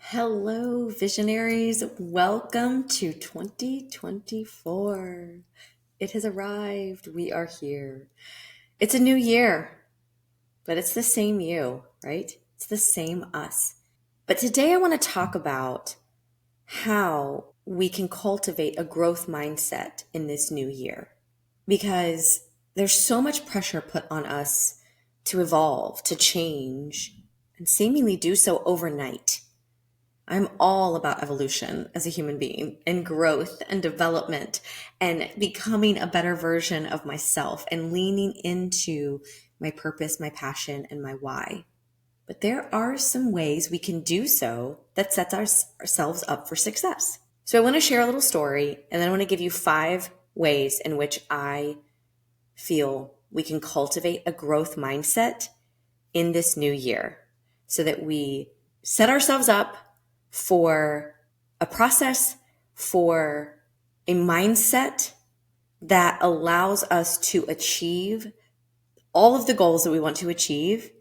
Hello, visionaries. Welcome to 2024. It has arrived. We are here. It's a new year, but it's the same you, right? It's the same us. But today I want to talk about how we can cultivate a growth mindset in this new year because there's so much pressure put on us to evolve, to change, and seemingly do so overnight. I'm all about evolution as a human being and growth and development and becoming a better version of myself and leaning into my purpose, my passion, and my why. But there are some ways we can do so that sets ourselves up for success. So I want to share a little story, and then I want to give you 5 ways in which I feel we can cultivate a growth mindset in this new year so that we set ourselves up for a process, for a mindset that allows us to achieve all of the goals that we want to achieve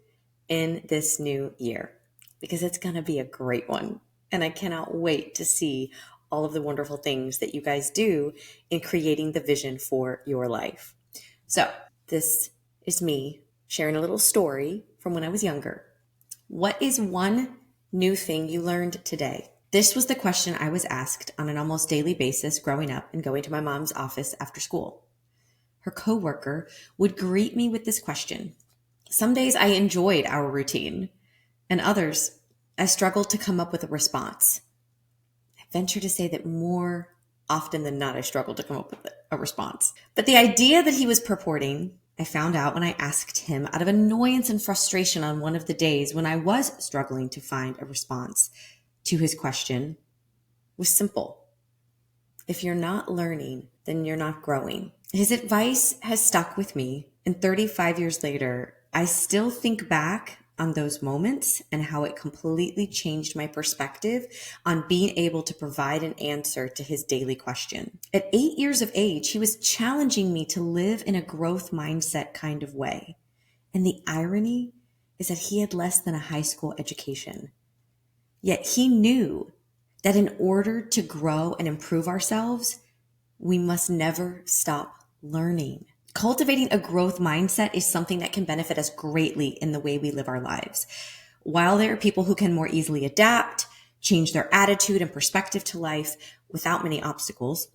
in this new year, because it's going to be a great one. And I cannot wait to see all of the wonderful things that you guys do in creating the vision for your life. So this is me sharing a little story from when I was younger. What is one new thing you learned today? This was the question I was asked on an almost daily basis growing up and going to my mom's office after school. Her coworker would greet me with this question. Some days I enjoyed our routine, and others I struggled to come up with a response. I venture to say that more often than not I struggled to come up with a response. But the idea that he was purporting, I found out when I asked him out of annoyance and frustration on one of the days when I was struggling to find a response to his question, was simple. If you're not learning, then you're not growing. His advice has stuck with me, and 35 years later, I still think back on those moments and how it completely changed my perspective on being able to provide an answer to his daily question. At 8 years of age, he was challenging me to live in a growth mindset kind of way. And the irony is that he had less than a high school education. Yet he knew that in order to grow and improve ourselves, we must never stop learning. Cultivating a growth mindset is something that can benefit us greatly in the way we live our lives. While there are people who can more easily adapt, change their attitude and perspective to life without many obstacles,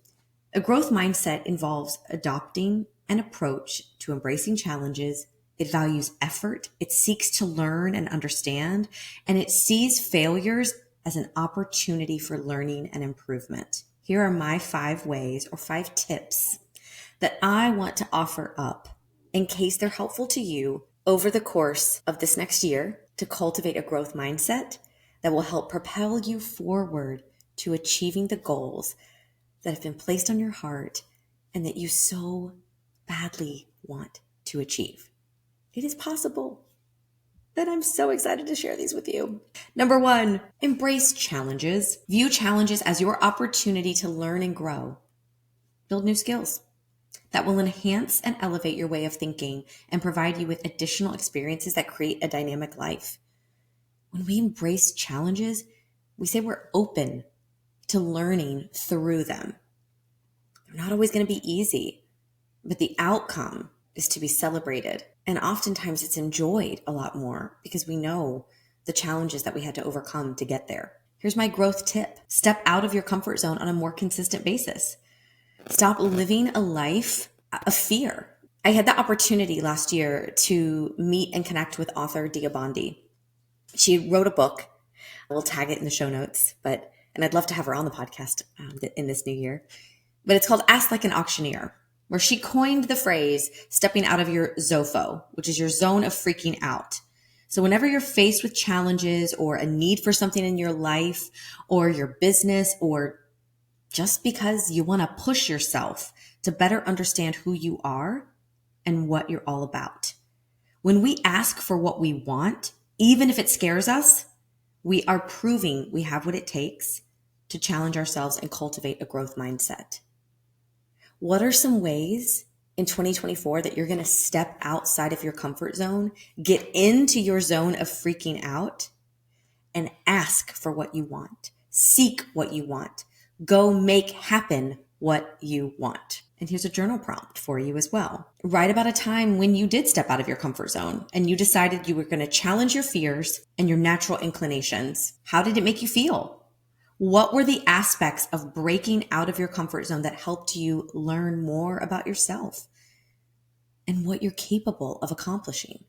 a growth mindset involves adopting an approach to embracing challenges. It values effort, it seeks to learn and understand, and it sees failures as an opportunity for learning and improvement. Here are my 5 ways or 5 tips that I want to offer up in case they're helpful to you over the course of this next year to cultivate a growth mindset that will help propel you forward to achieving the goals that have been placed on your heart and that you so badly want to achieve. It is possible. And I'm so excited to share these with you. Number 1, embrace challenges. View challenges as your opportunity to learn and grow. Build new skills that will enhance and elevate your way of thinking and provide you with additional experiences that create a dynamic life. When we embrace challenges, we say we're open to learning through them. They're not always going to be easy, but the outcome is to be celebrated. And oftentimes it's enjoyed a lot more because we know the challenges that we had to overcome to get there. Here's my growth tip. Step out of your comfort zone on a more consistent basis. Stop living a life of fear. I had the opportunity last year to meet and connect with author Dia Bondi. She wrote a book. We'll tag it in the show notes, and I'd love to have her on the podcast in this new year. But it's called Ask Like an Auctioneer, where she coined the phrase stepping out of your ZOFO, which is your zone of freaking out. So whenever you're faced with challenges or a need for something in your life or your business, or just because you want to push yourself to better understand who you are and what you're all about. When we ask for what we want, even if it scares us, we are proving we have what it takes to challenge ourselves and cultivate a growth mindset. What are some ways in 2024 that you're going to step outside of your comfort zone, get into your zone of freaking out, and ask for what you want. Seek what you want. Go make happen what you want. And here's a journal prompt for you as well. Write about a time when you did step out of your comfort zone and you decided you were going to challenge your fears and your natural inclinations. How did it make you feel? What were the aspects of breaking out of your comfort zone that helped you learn more about yourself and what you're capable of accomplishing?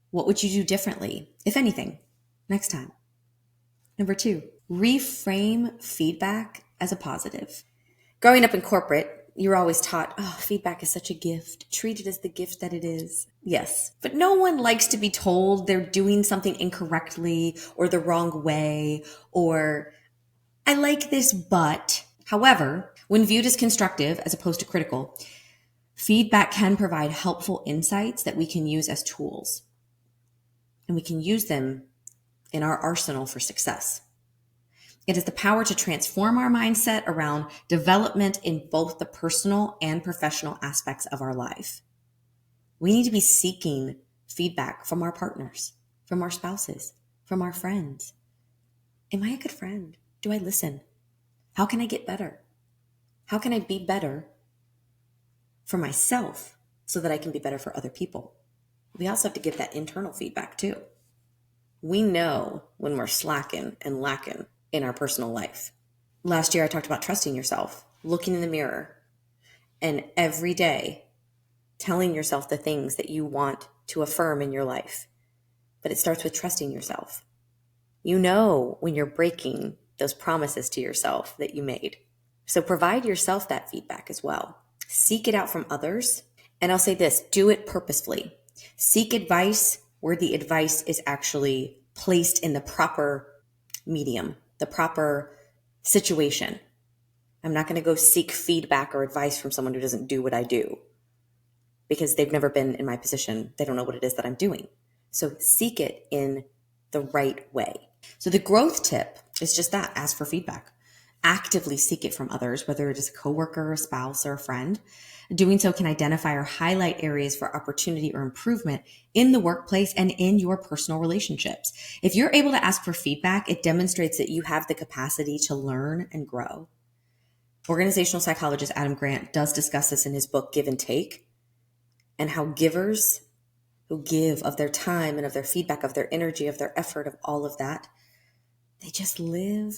What would you do differently, if anything, next time? Number 2, reframe feedback as a positive. Growing up in corporate, you're always taught, oh, feedback is such a gift. Treat it as the gift that it is. Yes, but no one likes to be told they're doing something incorrectly or the wrong way, or I like this, but. However, when viewed as constructive as opposed to critical, feedback can provide helpful insights that we can use as tools. And we can use them in our arsenal for success. It has the power to transform our mindset around development in both the personal and professional aspects of our life. We need to be seeking feedback from our partners, from our spouses, from our friends. Am I a good friend? Do I listen? How can I get better? How can I be better for myself so that I can be better for other people? We also have to give that internal feedback too. We know when we're slacking and lacking in our personal life. Last year, I talked about trusting yourself, looking in the mirror, and every day telling yourself the things that you want to affirm in your life. But it starts with trusting yourself. You know when you're breaking those promises to yourself that you made. So provide yourself that feedback as well. Seek it out from others. And I'll say this, do it purposefully. Seek advice where the advice is actually placed in the proper medium, the proper situation. I'm not going to go seek feedback or advice from someone who doesn't do what I do because they've never been in my position. They don't know what it is that I'm doing. So seek it in the right way. So the growth tip is just that, ask for feedback. Actively seek it from others, whether it is a coworker, a spouse, or a friend. Doing so can identify or highlight areas for opportunity or improvement in the workplace and in your personal relationships. If you're able to ask for feedback, it demonstrates that you have the capacity to learn and grow. Organizational psychologist Adam Grant does discuss this in his book, Give and Take, and how givers who give of their time and of their feedback, of their energy, of their effort, of all of that, they just live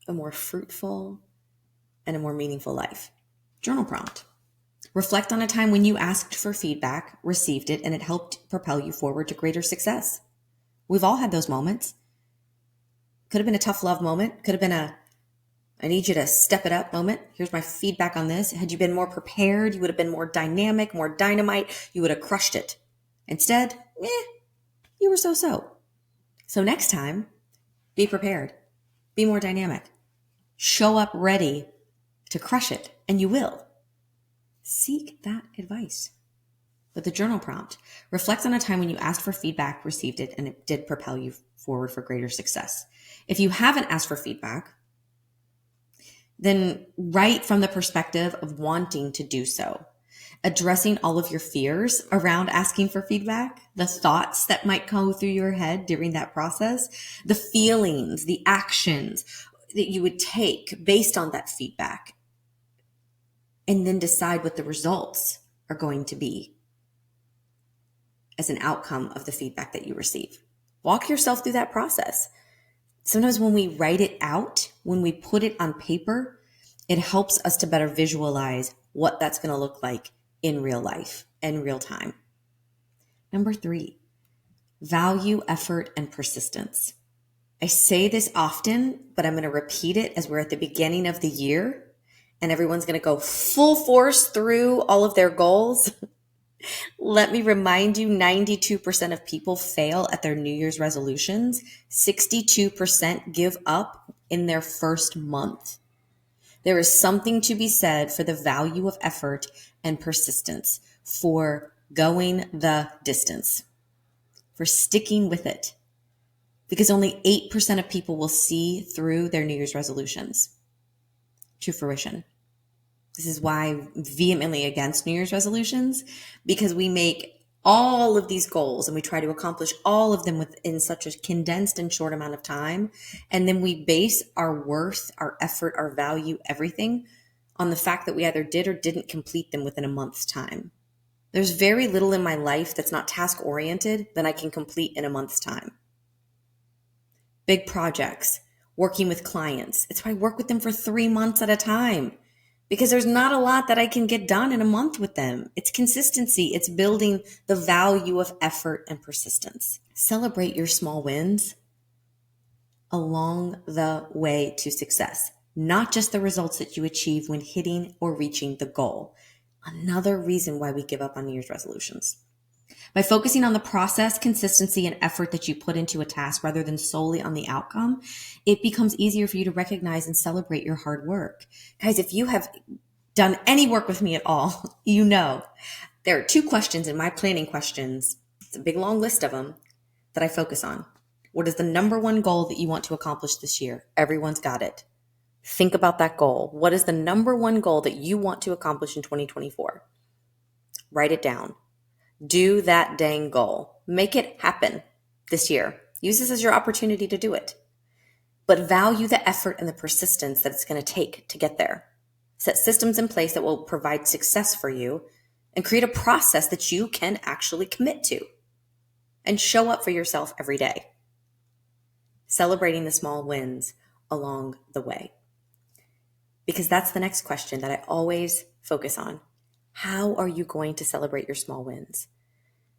a more fruitful and a more meaningful life. Journal prompt. Reflect on a time when you asked for feedback, received it, and it helped propel you forward to greater success. We've all had those moments. Could have been a tough love moment. Could have been I need you to step it up moment. Here's my feedback on this. Had you been more prepared, you would have been more dynamic, more dynamite. You would have crushed it. Instead, you were so-so. So next time, be prepared. Be more dynamic. Show up ready to crush it, and you will. Seek that advice. With the journal prompt, reflect on a time when you asked for feedback, received it, and it did propel you forward for greater success. If you haven't asked for feedback, then write from the perspective of wanting to do so, addressing all of your fears around asking for feedback, the thoughts that might go through your head during that process, the feelings, the actions that you would take based on that feedback, and then decide what the results are going to be as an outcome of the feedback that you receive. Walk yourself through that process. Sometimes when we write it out, when we put it on paper, it helps us to better visualize what that's going to look like in real life and real time. Number 3, value, effort, and persistence. I say this often, but I'm going to repeat it as we're at the beginning of the year and everyone's going to go full force through all of their goals. Let me remind you, 92% of people fail at their New Year's resolutions. 62% give up in their first month. There is something to be said for the value of effort and persistence, for going the distance, for sticking with it, because only 8% of people will see through their New Year's resolutions to fruition. This is why I'm vehemently against New Year's resolutions, because we make all of these goals and we try to accomplish all of them within such a condensed and short amount of time. And then we base our worth, our effort, our value, everything on the fact that we either did or didn't complete them within a month's time. There's very little in my life that's not task oriented that I can complete in a month's time. Big projects, working with clients. It's why I work with them for 3 months at a time, because there's not a lot that I can get done in a month with them. It's consistency. It's building the value of effort and persistence. Celebrate your small wins along the way to success, not just the results that you achieve when hitting or reaching the goal. Another reason why we give up on New Year's resolutions. By focusing on the process, consistency, and effort that you put into a task rather than solely on the outcome, it becomes easier for you to recognize and celebrate your hard work. Guys, if you have done any work with me at all, you know there are 2 questions in my planning questions. It's a big long list of them that I focus on. What is the number one goal that you want to accomplish this year? Everyone's got it. Think about that goal. What is the number one goal that you want to accomplish in 2024? Write it down. Do that dang goal. Make it happen this year. Use this as your opportunity to do it. But value the effort and the persistence that it's going to take to get there. Set systems in place that will provide success for you and create a process that you can actually commit to and show up for yourself every day. Celebrating the small wins along the way. Because that's the next question that I always focus on. How are you going to celebrate your small wins?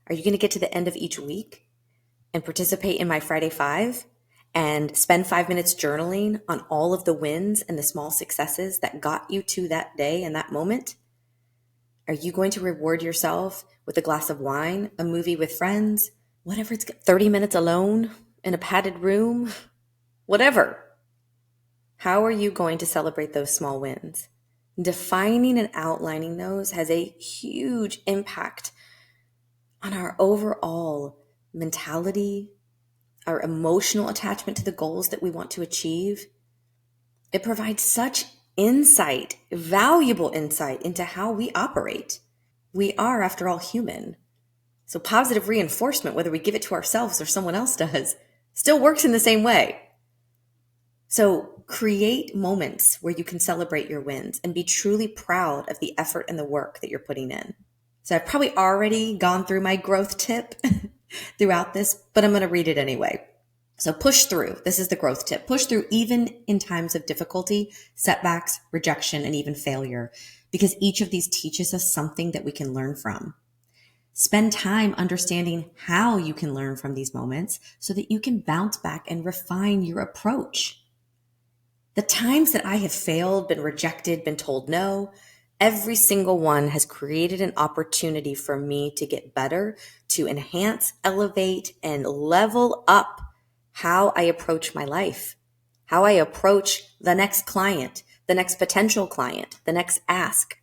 Are you going to get to the end of each week and participate in my Friday 5 and spend 5 minutes journaling on all of the wins and the small successes that got you to that day and that moment? Are you going to reward yourself with a glass of wine, a movie with friends, whatever it's 30 minutes alone in a padded room, whatever? How are you going to celebrate those small wins? Defining and outlining those has a huge impact on our overall mentality, our emotional attachment to the goals that we want to achieve. It provides such insight, valuable insight into how we operate. We are, after all, human. So positive reinforcement, whether we give it to ourselves or someone else does, still works in the same way. So create moments where you can celebrate your wins and be truly proud of the effort and the work that you're putting in. So I've probably already gone through my growth tip throughout this, but I'm going to read it anyway. So push through. This is the growth tip. Push through even in times of difficulty, setbacks, rejection, and even failure, because each of these teaches us something that we can learn from. Spend time understanding how you can learn from these moments so that you can bounce back and refine your approach. The times that I have failed, been rejected, been told no, every single one has created an opportunity for me to get better, to enhance, elevate, and level up how I approach my life, how I approach the next client, the next potential client, the next ask.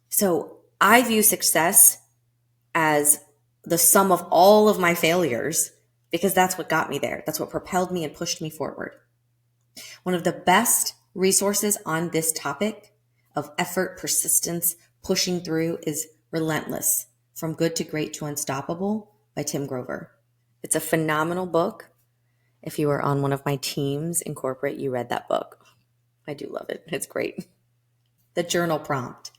So I view success as the sum of all of my failures because that's what got me there. That's what propelled me and pushed me forward. One of the best resources on this topic of effort, persistence, pushing through is Relentless, From Good to Great to Unstoppable by Tim Grover. It's a phenomenal book. If you were on one of my teams in corporate, you read that book. I do love it. It's great. The journal prompt.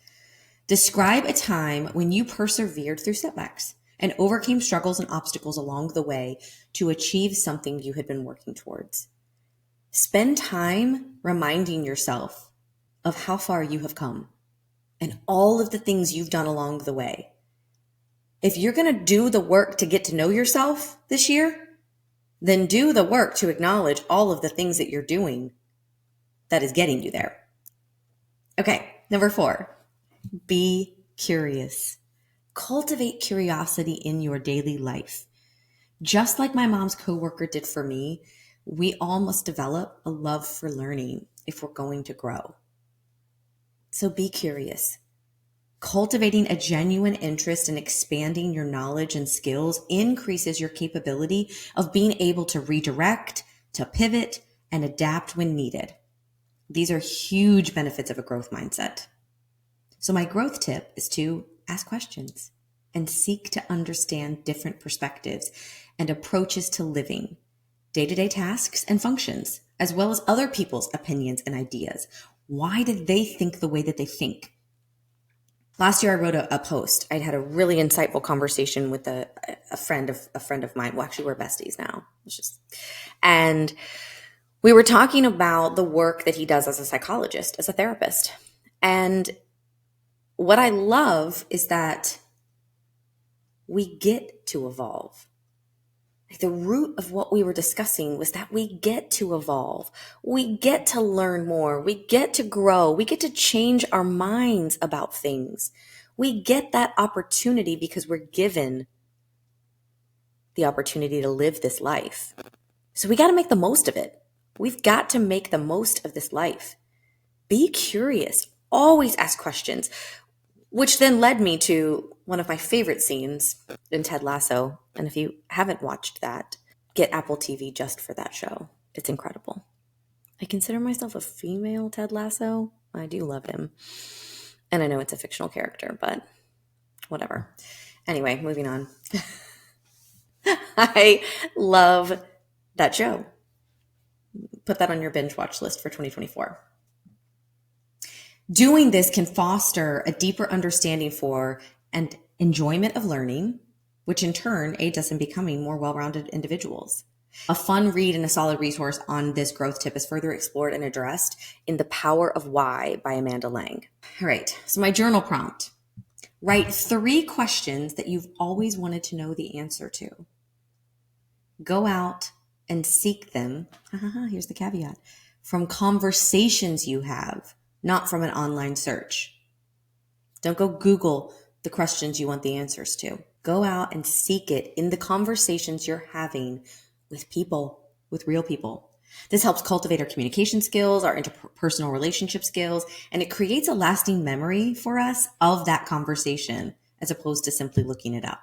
Describe a time when you persevered through setbacks and overcame struggles and obstacles along the way to achieve something you had been working towards. Spend time reminding yourself of how far you have come and all of the things you've done along the way. If you're going to do the work to get to know yourself this year, then do the work to acknowledge all of the things that you're doing that is getting you there. Okay, number 4, be curious. Cultivate curiosity in your daily life. Just like my mom's coworker did for me, we all must develop a love for learning if we're going to grow. So be curious. Cultivating a genuine interest in expanding your knowledge and skills increases your capability of being able to redirect, to pivot, and adapt when needed. These are huge benefits of a growth mindset. So my growth tip is to ask questions. and seek to understand different perspectives and approaches to living, day-to-day tasks and functions, as well as other people's opinions and ideas. Why did they think the way that they think? Last year, I wrote a post. I'd had a really insightful conversation with a friend of mine. Well, actually, we're besties now. And we were talking about the work that he does as a psychologist, as a therapist. And what I love is that we get to evolve. Like, the root of what we were discussing was that we get to evolve. We get to learn more. We get to grow. We get to change our minds about things. We get that opportunity because we're given the opportunity to live this life. So we got to make the most of it. We've got to make the most of this life. Be curious. Always ask questions, which then led me to one of my favorite scenes in Ted Lasso. And if you haven't watched that, get Apple TV just for that show. It's incredible. I consider myself a female Ted Lasso. I do love him. And I know it's a fictional character, but whatever. Anyway, moving on. I love that show. Put that on your binge watch list for 2024. Doing this can foster a deeper understanding for and enjoyment of learning, which in turn aids us in becoming more well-rounded individuals. A fun read and a solid resource on this growth tip is further explored and addressed in The Power of Why by Amanda Lang. All right, so my journal prompt. Write 3 questions that you've always wanted to know the answer to. Go out and seek them. Here's the caveat. From conversations you have, not from an online search. Don't go Google the questions you want the answers to. Go out and seek it in the conversations you're having with people, with real people. This helps cultivate our communication skills, our interpersonal relationship skills, and it creates a lasting memory for us of that conversation as opposed to simply looking it up.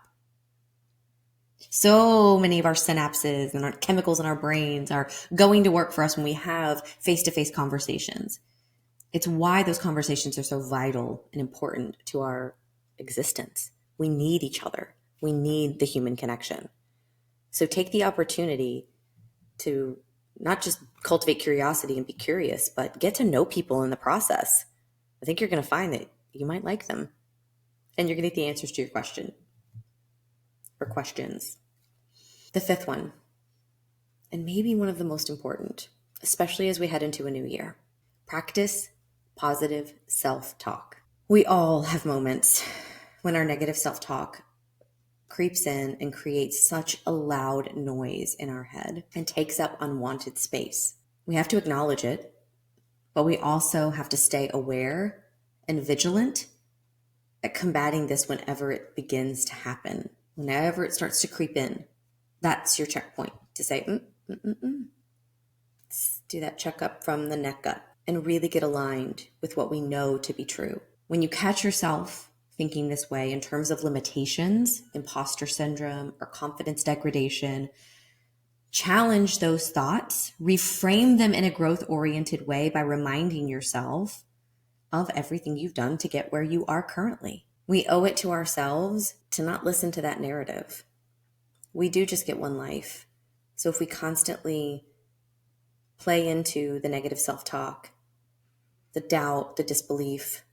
So many of our synapses and our chemicals in our brains are going to work for us when we have face-to-face conversations. It's why those conversations are so vital and important to our existence. We need each other. We need the human connection. So take the opportunity to not just cultivate curiosity and be curious, but get to know people in the process. I think you're going to find that you might like them, and you're going to get the answers to your question or questions. The 5th one, and maybe one of the most important, especially as we head into a new year, practice positive self-talk. We all have moments when our negative self-talk creeps in and creates such a loud noise in our head and takes up unwanted space. We have to acknowledge it, but we also have to stay aware and vigilant at combating this whenever it begins to happen, whenever it starts to creep in. That's your checkpoint to say, Let's do that checkup from the neck up and really get aligned with what we know to be true. When you catch yourself thinking this way in terms of limitations, imposter syndrome, or confidence degradation, challenge those thoughts, reframe them in a growth-oriented way by reminding yourself of everything you've done to get where you are currently. We owe it to ourselves to not listen to that narrative. We do just get one life. So if we constantly play into the negative self-talk, the doubt, the disbelief,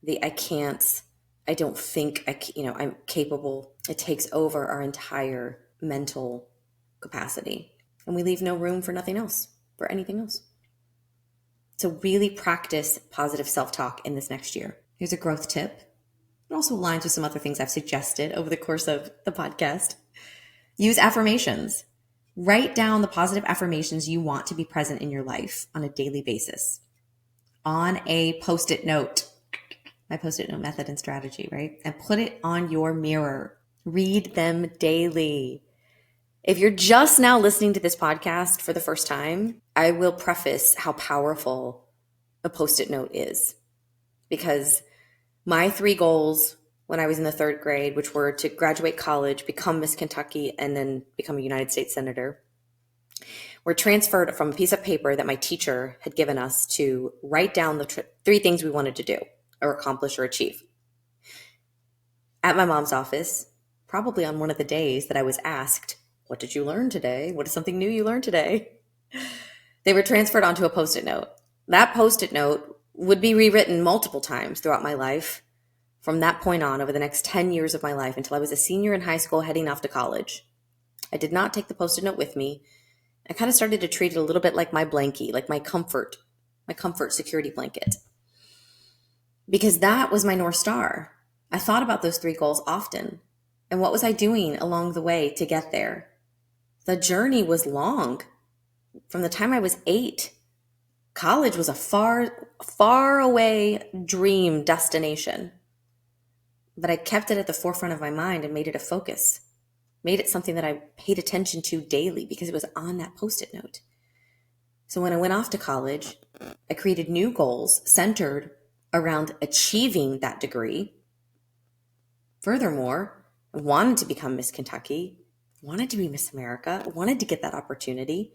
the I can't, I don't think I'm capable, it takes over our entire mental capacity. And we leave no room for nothing else, for anything else. So really practice positive self-talk in this next year. Here's a growth tip. It also aligns with some other things I've suggested over the course of the podcast. Use affirmations. Write down the positive affirmations you want to be present in your life on a daily basis. On a Post-it note. My Post-it note method and strategy, right? And put it on your mirror. Read them daily. If you're just now listening to this podcast for the first time, I will preface how powerful a Post-it note is. Because my 3 goals when I was in the 3rd grade, which were to graduate college, become Miss Kentucky, and then become a United States Senator, were transferred from a piece of paper that my teacher had given us to write down the 3 things we wanted to do or accomplish or achieve. at my mom's office, probably on one of the days that I was asked, "What did you learn today? What is something new you learned today?" They were transferred onto a Post-it note. That Post-it note would be rewritten multiple times throughout my life from that point on over the next 10 years of my life until I was a senior in high school heading off to college. I did not take the Post-it note with me. I kind of started to treat it a little bit like my blankie, like my comfort security blanket, because that was my North Star. I thought about those 3 goals often. And what was I doing along the way to get there? The journey was long. From the time I was 8, college was a far, far away dream destination. But I kept it at the forefront of my mind and made it a focus, made it something that I paid attention to daily because it was on that Post-it note. So when I went off to college, I created new goals centered around achieving that degree. Furthermore, I wanted to become Miss Kentucky, wanted to be Miss America, wanted to get that opportunity.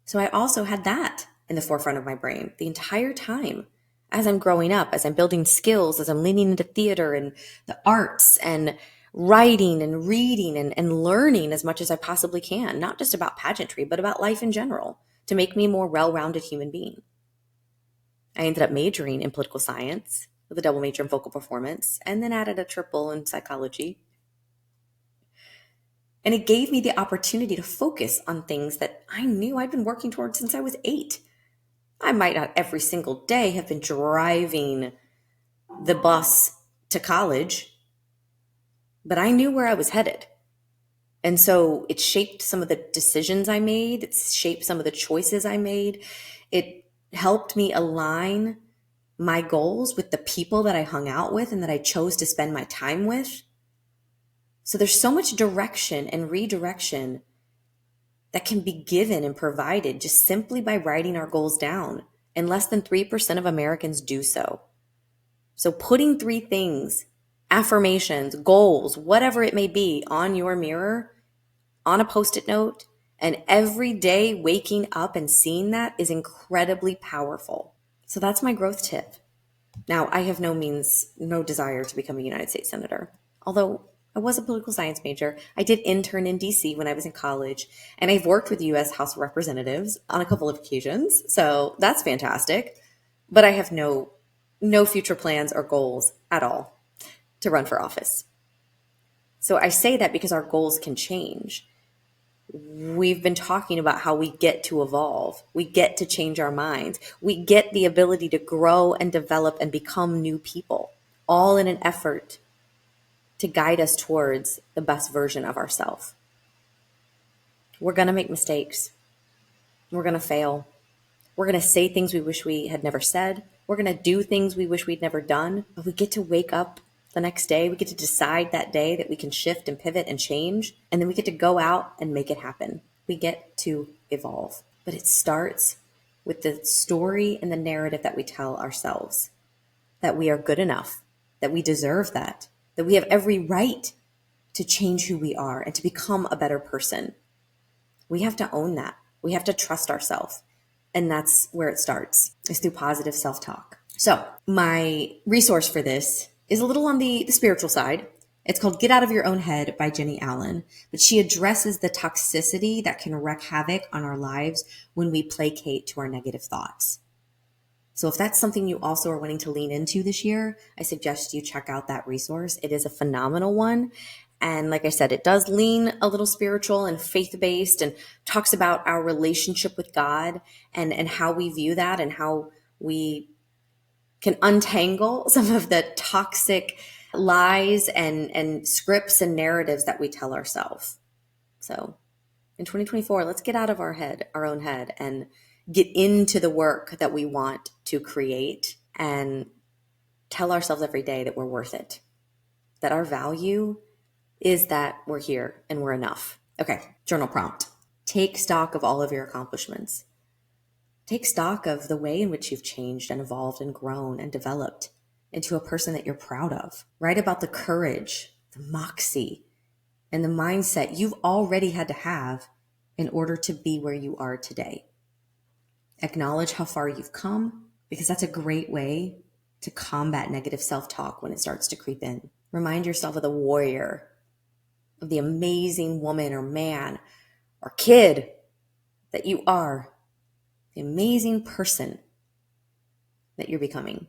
So I also had that in the forefront of my brain the entire time as I'm growing up, as I'm building skills, as I'm leaning into theater and the arts and writing and reading and learning as much as I possibly can, not just about pageantry, but about life in general, to make me a more well-rounded human being. I ended up majoring in political science with a double major in vocal performance and then added a triple in psychology. And it gave me the opportunity to focus on things that I knew I'd been working towards since I was 8. I might not every single day have been driving the bus to college, but I knew where I was headed. And so it shaped some of the decisions I made. It shaped some of the choices I made. It helped me align my goals with the people that I hung out with and that I chose to spend my time with. So there's so much direction and redirection that can be given and provided just simply by writing our goals down. And less than 3% of Americans do so. So putting 3 things, affirmations, goals, whatever it may be, on your mirror, on a Post-it note, and every day waking up and seeing that is incredibly powerful. So that's my growth tip. Now, I have no desire to become a United States Senator. Although I was a political science major, I did intern in DC when I was in college, and I've worked with the US House of Representatives on a couple of occasions. So that's fantastic. But I have no future plans or goals at all to run for office. So I say that because our goals can change. We've been talking about how we get to evolve. We get to change our minds. We get the ability to grow and develop and become new people, all in an effort to guide us towards the best version of ourselves. We're going to make mistakes. We're going to fail. We're going to say things we wish we had never said. We're going to do things we wish we'd never done. But we get to wake up the next day. We get to decide that day that we can shift and pivot and change. And then we get to go out and make it happen. We get to evolve. But it starts with the story and the narrative that we tell ourselves, that we are good enough, that we deserve that we have every right to change who we are and to become a better person. We have to own that. We have to trust ourselves. And that's where it starts, is through positive self-talk. So my resource for this is a little on the spiritual side. It's called Get Out of Your Own Head by Jenny Allen. But she addresses the toxicity that can wreak havoc on our lives when we placate to our negative thoughts. So if that's something you also are wanting to lean into this year, I suggest you check out that resource. It is a phenomenal one. And like I said, it does lean a little spiritual and faith-based and talks about our relationship with God and how we view that and how we can untangle some of the toxic lies and scripts and narratives that we tell ourselves. So in 2024, let's get out of our own head, and get into the work that we want to create and tell ourselves every day that we're worth it, that our value is that we're here and we're enough. Okay, journal prompt. Take stock of all of your accomplishments. Take stock of the way in which you've changed and evolved and grown and developed into a person that you're proud of. Write about the courage, the moxie, and the mindset you've already had to have in order to be where you are today. Acknowledge how far you've come, because that's a great way to combat negative self-talk when it starts to creep in. Remind yourself of the warrior, of the amazing woman or man or kid that you are, the amazing person that you're becoming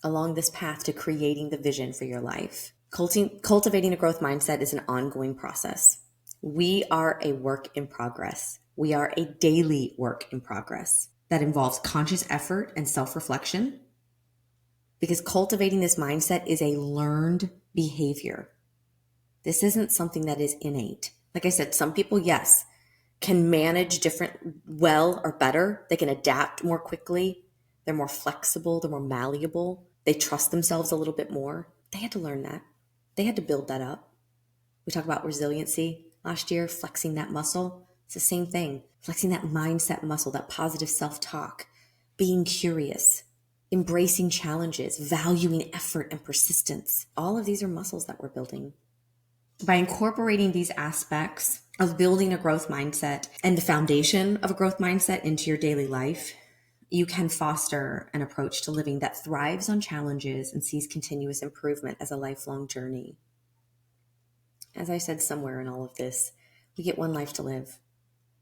along this path to creating the vision for your life. Cultivating a growth mindset is an ongoing process. We are a work in progress. We are a daily work in progress that involves conscious effort and self-reflection, because cultivating this mindset is a learned behavior. This isn't something that is innate. Like I said, some people, yes, can manage different well or better. They can adapt more quickly. They're more flexible. They're more malleable. They trust themselves a little bit more. They had to learn that. They had to build that up. We talked about resiliency last year, flexing that muscle. It's the same thing. Flexing that mindset muscle, that positive self-talk, being curious, embracing challenges, valuing effort and persistence. All of these are muscles that we're building. By incorporating these aspects of building a growth mindset and the foundation of a growth mindset into your daily life, you can foster an approach to living that thrives on challenges and sees continuous improvement as a lifelong journey. As I said somewhere in all of this, we get one life to live.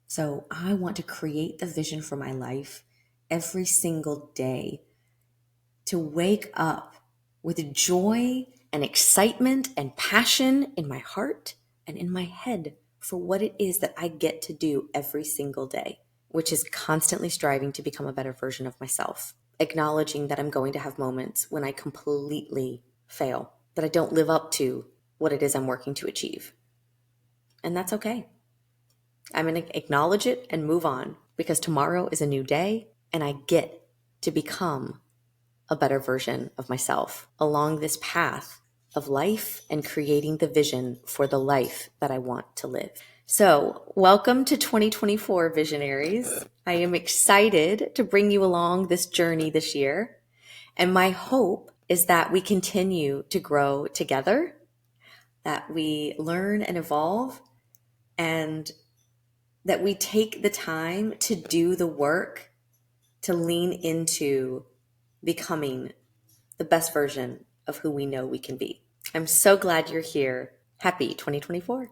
So I want to create the vision for my life every single day, to wake up with joy and excitement and passion in my heart and in my head for what it is that I get to do every single day, which is constantly striving to become a better version of myself, acknowledging that I'm going to have moments when I completely fail, that I don't live up to what it is I'm working to achieve. And that's okay. I'm going to acknowledge it and move on, because tomorrow is a new day and I get to become a better version of myself along this path of life and creating the vision for the life that I want to live. So, welcome to 2024, visionaries. I am excited to bring you along this journey this year. And my hope is that we continue to grow together, that we learn and evolve, and that we take the time to do the work to lean into becoming the best version of who we know we can be. I'm so glad you're here. Happy 2024.